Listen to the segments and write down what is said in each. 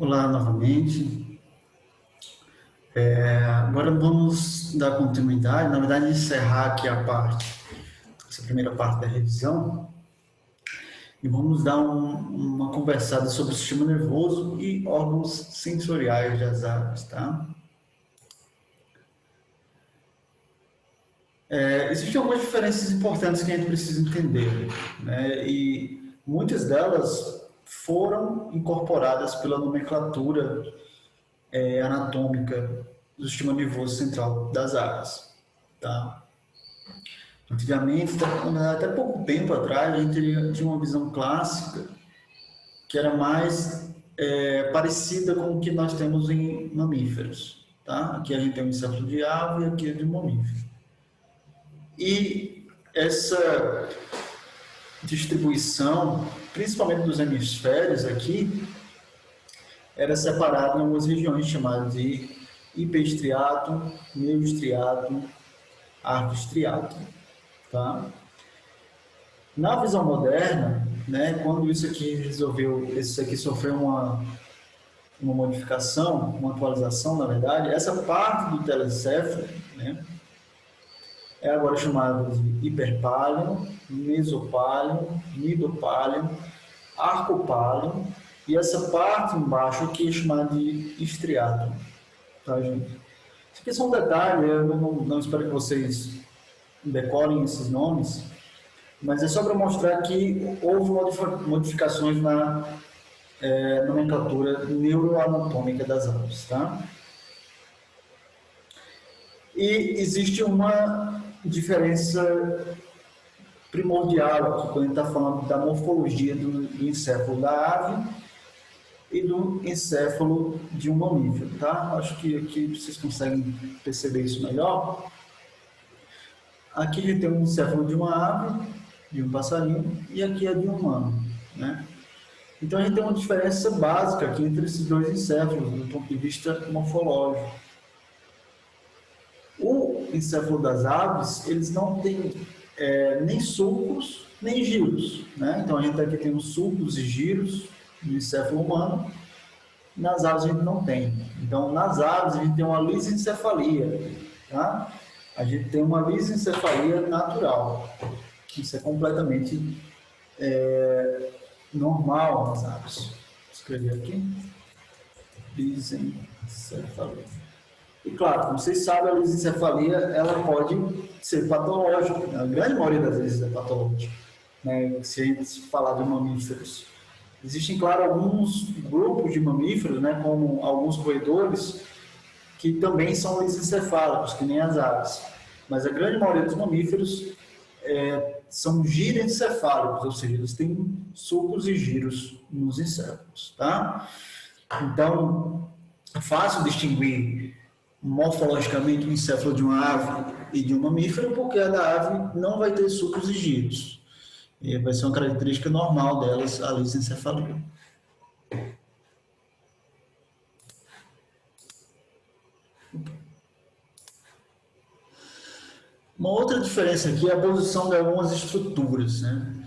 Olá novamente. Agora vamos dar continuidade, na verdade encerrar aqui essa primeira parte da revisão e vamos dar uma conversada sobre o sistema nervoso e órgãos sensoriais das aves, tá? Existem algumas diferenças importantes que a gente precisa entender, né? E muitas delas foram incorporadas pela nomenclatura anatômica do sistema nervoso central das aves, tá? Antigamente, até pouco tempo atrás, a gente tinha uma visão clássica que era mais parecida com o que nós temos em mamíferos. Tá? Aqui a gente tem o encéfalo de ave e aqui é de mamífero. E essa distribuição, principalmente dos hemisférios aqui, era separada em algumas regiões chamadas de hipestriato, meiostriato, arcostriato. Tá? Na visão moderna, né, quando isso aqui sofreu uma modificação, uma atualização, na verdade, essa parte do telencéfalo, né, é agora chamada de hiperpáleo, mesopáleo, midopáleo, arcopáleo, e essa parte embaixo aqui é chamada de estriato, tá, gente? Isso aqui são detalhes, eu não espero que vocês decorem esses nomes, mas é só para mostrar que houve modificações na nomenclatura neuroanatômica das aves, tá? E existe uma diferença primordial aqui, quando a gente está falando da morfologia do encéfalo da ave e do encéfalo de um mamífero, tá? Acho que aqui vocês conseguem perceber isso melhor. Aqui a gente tem um encéfalo de uma ave, de um passarinho, e aqui é de um humano, né? Então a gente tem uma diferença básica aqui entre esses dois encéfalos, do ponto de vista morfológico. O encéfalo das aves, eles não têm nem sulcos, nem giros, né? Então a gente aqui tem os sulcos e giros no encéfalo humano, nas aves a gente não tem. Então nas aves a gente tem uma lisencefalia, tá? A gente tem uma lisencefalia natural. Isso é completamente normal nas aves. Vou escrever aqui. Lisencefalia. E claro, como vocês sabem, a lisencefalia ela pode ser patológica. A grande maioria das vezes é patológica. Né? Se a gente falar de mamíferos. Existem, claro, alguns grupos de mamíferos, né, como alguns roedores, que também são lisencefálicos, que nem as aves. Mas a grande maioria dos mamíferos são girencefálicos, ou seja, eles têm sulcos e giros nos encéfalos, tá? Então, é fácil distinguir morfologicamente o encéfalo de uma ave e de um mamífero, porque a da ave não vai ter sulcos e giros. E vai ser uma característica normal delas, a lisencefalia. Uma outra diferença aqui é a posição de algumas estruturas, né?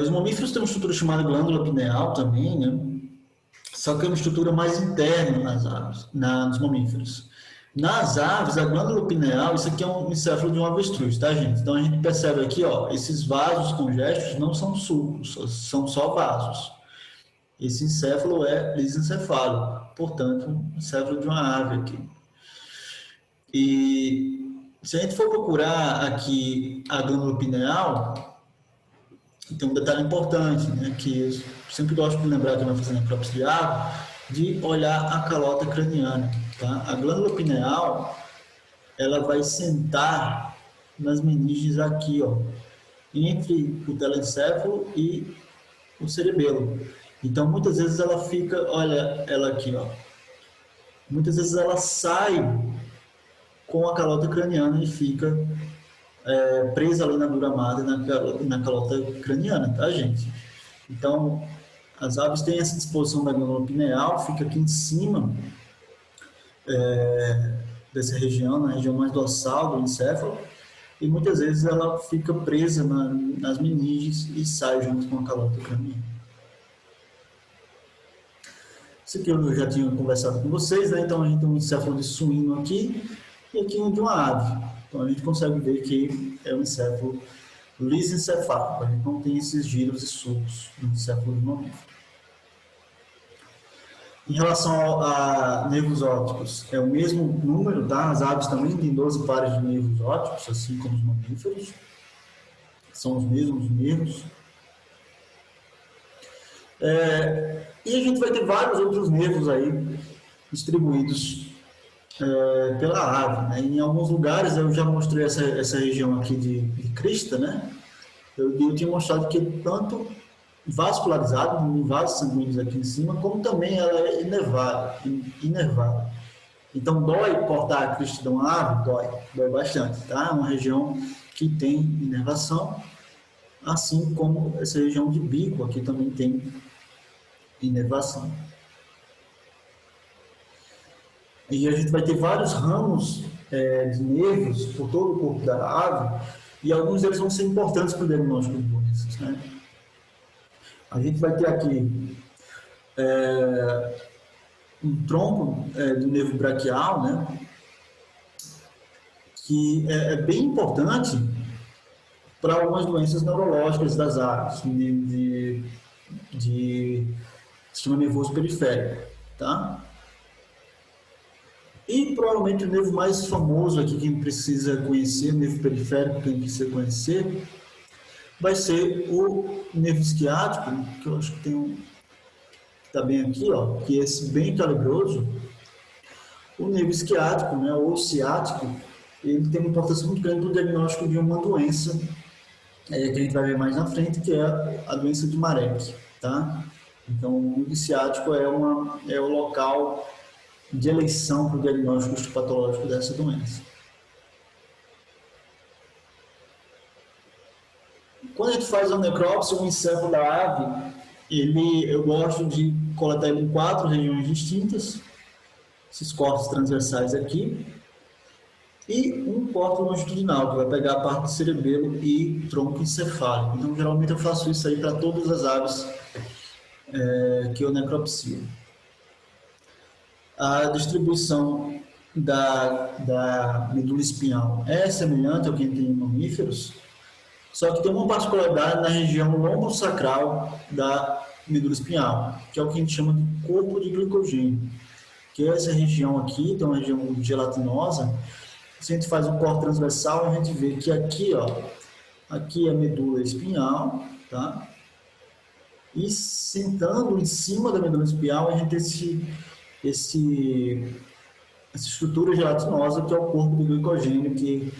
Os mamíferos têm uma estrutura chamada glândula pineal também, né? Só que é uma estrutura mais interna nas aves, nos mamíferos. Nas aves, a glândula pineal, isso aqui é um encéfalo de um avestruz, tá, gente? Então a gente percebe aqui, ó, esses vasos congestos não são sulcos, são só vasos. Esse encéfalo é lisencefálico, portanto, um encéfalo de uma ave aqui. E se a gente for procurar aqui a glândula pineal, tem um detalhe importante, né, que eu sempre gosto de lembrar que eu vou fazer necrópsia de ave, de olhar a calota craniana. Tá? A glândula pineal, ela vai sentar nas meninges aqui, ó, entre o telencéfalo e o cerebelo. Então, muitas vezes ela fica, olha ela aqui, ó, muitas vezes ela sai com a calota craniana e fica presa ali na duramada e na calota craniana, tá, gente? Então, as aves têm essa disposição da glândula pineal, fica aqui em cima dessa região, na região mais dorsal do encéfalo, e muitas vezes ela fica presa nas meninges e sai junto com a calota craniana. Isso aqui eu já tinha conversado com vocês, né? Então a gente tem um encéfalo de suíno aqui e aqui um de uma ave. Então a gente consegue ver que é um encéfalo lisencefálico, a gente não tem esses giros e sulcos no encéfalo de mamífero. Em relação a nervos ópticos, é o mesmo número, tá? As aves também têm 12 pares de nervos ópticos, assim como os mamíferos. São os mesmos nervos. E a gente vai ter vários outros nervos aí distribuídos pela ave, né? Em alguns lugares eu já mostrei essa região aqui de crista, né? Eu tinha mostrado que tanto vascularizado, em vasos sanguíneos aqui em cima, como também ela é inervada. Então dói cortar a crista de uma ave? Dói bastante, tá? É uma região que tem inervação, assim como essa região de bico aqui também tem inervação. E a gente vai ter vários ramos de nervos por todo o corpo da ave, e alguns deles vão ser importantes para o diagnóstico de doenças, né? A gente vai ter aqui um tronco do nervo braquial, né? Que é bem importante para algumas doenças neurológicas das aves, de sistema nervoso periférico, tá? E provavelmente o nervo mais famoso aqui, quem precisa conhecer, o nervo periférico, quem precisa conhecer, vai ser o nervo esquiático, que eu acho que tem está bem aqui, ó, que é esse bem calibroso. O nervo esquiático, né, ou ciático, ele tem uma importância muito grande no diagnóstico de uma doença que a gente vai ver mais na frente, que é a doença de Marek, tá? Então, o nervo ciático é o local de eleição para o diagnóstico histopatológico dessa doença. Quando a gente faz a necrópsia, o encéfalo da ave, eu gosto de coletar ele em 4 regiões distintas, esses cortes transversais aqui, e um corte longitudinal, que vai pegar a parte do cerebelo e tronco encefálico. Então, geralmente eu faço isso aí para todas as aves que eu necropsio. A distribuição da medula espinhal é semelhante ao que tem em mamíferos, só que tem uma particularidade na região lombosacral da medula espinhal, que é o que a gente chama de corpo de glicogênio, que é essa região aqui, tem uma região gelatinosa. Se a gente faz um corte transversal, a gente vê que aqui, ó, aqui é a medula espinhal, tá? E sentando em cima da medula espinhal, a gente tem essa estrutura gelatinosa, que é o corpo de glicogênio, que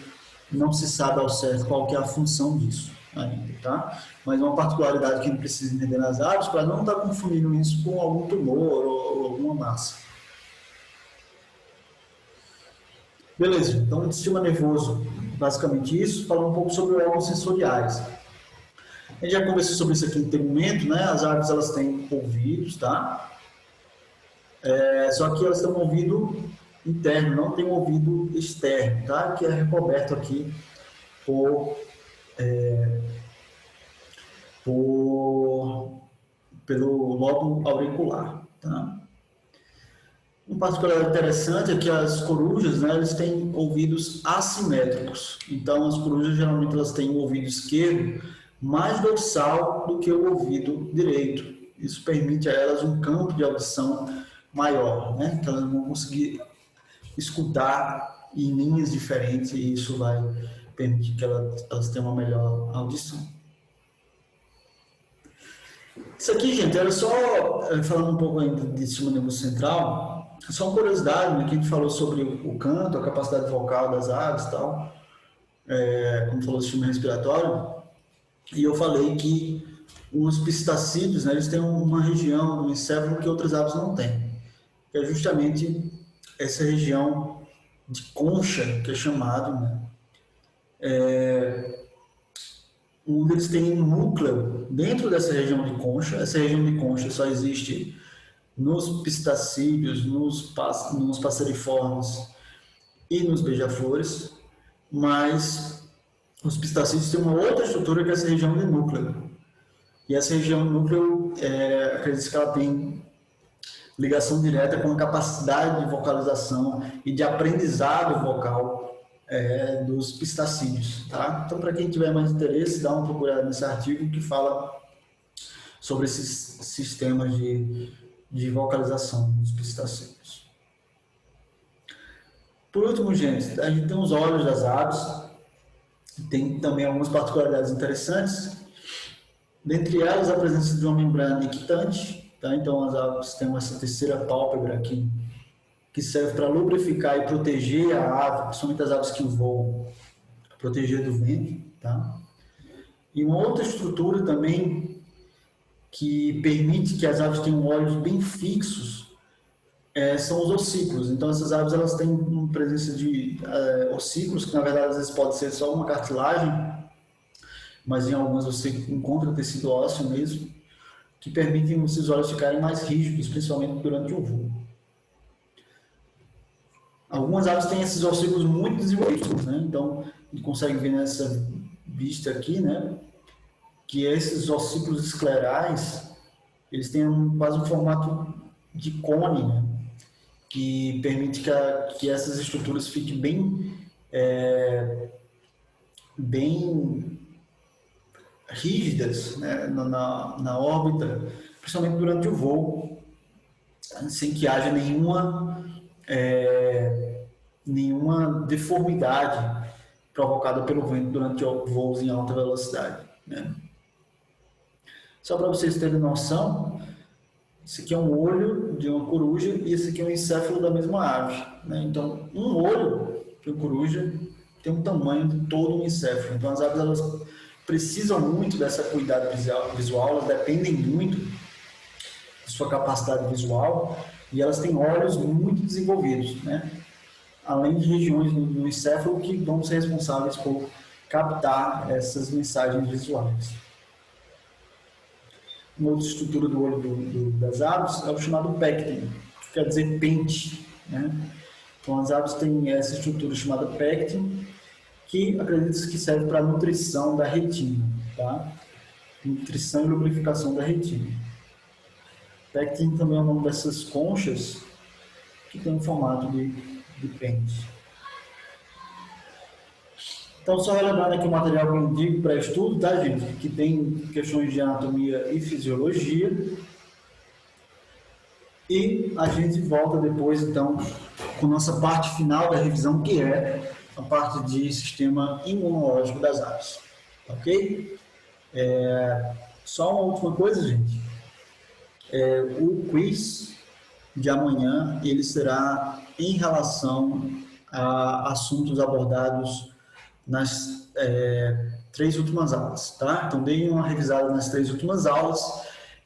não se sabe ao certo qual que é a função disso ainda, tá? Mas é uma particularidade que a gente precisa entender nas aves para não estar confundindo isso com algum tumor ou alguma massa. Beleza, então, sistema nervoso, basicamente isso. Falando um pouco sobre órgãos sensoriais. A gente já conversou sobre isso aqui no momento, né? As aves, elas têm ouvidos, tá? Só que elas têm um ouvido interno, não tem um ouvido externo, tá? Que é recoberto aqui pelo lobo auricular, tá? Um particular interessante é que as corujas, né, eles têm ouvidos assimétricos. Então, as corujas geralmente elas têm o ouvido esquerdo mais dorsal do que o ouvido direito. Isso permite a elas um campo de audição maior, né? Então, elas vão conseguir escutar em linhas diferentes e isso vai permitir que elas tenham uma melhor audição. Isso aqui, gente, era só falando um pouco ainda de sistema nervoso central. Só uma curiosidade, né, que a gente falou sobre o canto, a capacidade vocal das aves e tal, como falou do sistema respiratório, e eu falei que os pistacídeos, né, eles têm uma região no encéfalo que outras aves não têm, que é justamente essa região de concha, que é chamado, né, onde eles têm um núcleo dentro dessa região de concha. Essa região de concha só existe nos pistacídeos, nos passeriformes e nos beija-flores, mas os pistacídeos têm uma outra estrutura que é essa região de núcleo. E essa região de núcleo, acredito que ela tem ligação direta com a capacidade de vocalização e de aprendizado vocal dos pistacídeos, tá? Então, para quem tiver mais interesse, dá uma procurada nesse artigo que fala sobre esses sistemas de vocalização dos pistacídeos. Por último, gente, a gente tem os olhos das aves, tem também algumas particularidades interessantes, dentre elas a presença de uma membrana nictante, tá? Então as aves têm essa terceira pálpebra aqui, que serve para lubrificar e proteger a ave, principalmente as aves que voam, proteger do vento, tá? E uma outra estrutura também que permite que as aves tenham olhos bem fixos são os ossículos. Então essas aves elas têm uma presença de ossículos, que na verdade às vezes pode ser só uma cartilagem, mas em algumas você encontra tecido ósseo mesmo, que permitem esses olhos ficarem mais rígidos, principalmente durante o voo. Algumas aves têm esses ossículos muito desenvolvidos, né? Então, a gente consegue ver nessa vista aqui, né? Que esses ossículos esclerais, eles têm quase um formato de cone, né? Que permite que essas estruturas fiquem bem rígidas, né? na órbita, principalmente durante o voo, sem que haja nenhuma deformidade provocada pelo vento durante voos em alta velocidade, né? Só para vocês terem noção, esse aqui é um olho de uma coruja e esse aqui é um encéfalo da mesma ave, né? Então, um olho de uma coruja tem o tamanho de todo um encéfalo. Então, as aves elas precisam muito dessa cuidado visual, elas dependem muito de sua capacidade visual e elas têm olhos muito desenvolvidos, né? Além de regiões no encéfalo que vão ser responsáveis por captar essas mensagens visuais. Uma outra estrutura do olho das aves é o chamado pecten, que quer dizer pente, né? Então as aves têm essa estrutura chamada pecten, que acredita-se que serve para a nutrição da retina, tá? Nutrição e lubrificação da retina. Pecten também é o nome dessas conchas que tem um formato de pente. Então, só relembrando aqui o material que eu indico para estudo, tá, gente? Que tem questões de anatomia e fisiologia. E a gente volta depois, então, com nossa parte final da revisão, que é a parte de sistema imunológico das aves. Ok? Só uma última coisa, gente. O quiz de amanhã, ele será em relação a assuntos abordados nas 3 últimas aulas, tá? Então, deem uma revisada nas 3 últimas aulas,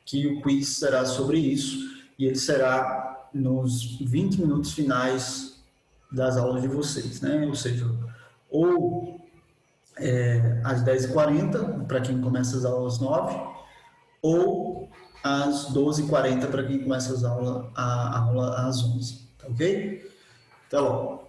que o quiz será sobre isso, e ele será nos 20 minutos finais das aulas de vocês, né? Ou seja, ou às 10h40, para quem começa as aulas às 9, ou às 12h40, para quem começa a aula às 11, tá ok? Até logo.